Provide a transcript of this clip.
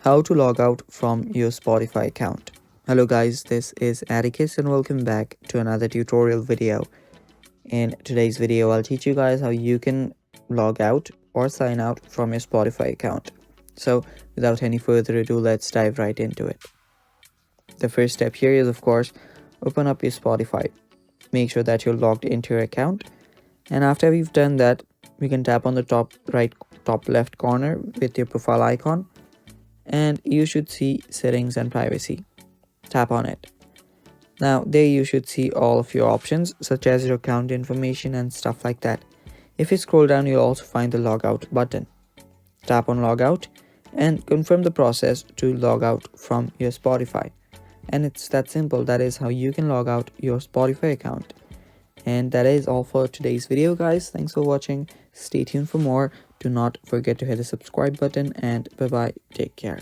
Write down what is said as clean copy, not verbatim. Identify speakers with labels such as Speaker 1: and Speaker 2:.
Speaker 1: How to log out from your Spotify account. Hello guys, this is Atticus and welcome back to another tutorial video. In today's video, I'll teach you guys how you can log out or sign out from your Spotify account. So without any further ado, let's dive right into it. The first step here is, of course, open up your Spotify. Make sure that you're logged into your account. And after we've done that, we can tap on the top left corner with your profile icon. And you should see settings and privacy. Tap on it. Now there you should see all of your options such as your account information and stuff like that. If you scroll down, you'll also find the logout button. Tap on logout and confirm the process to log out from your Spotify. And it's that simple. That is how you can log out your Spotify account. And that is all for today's video, guys. Thanks for watching. Stay tuned for more. Do not forget to hit the subscribe button and bye bye. Take care.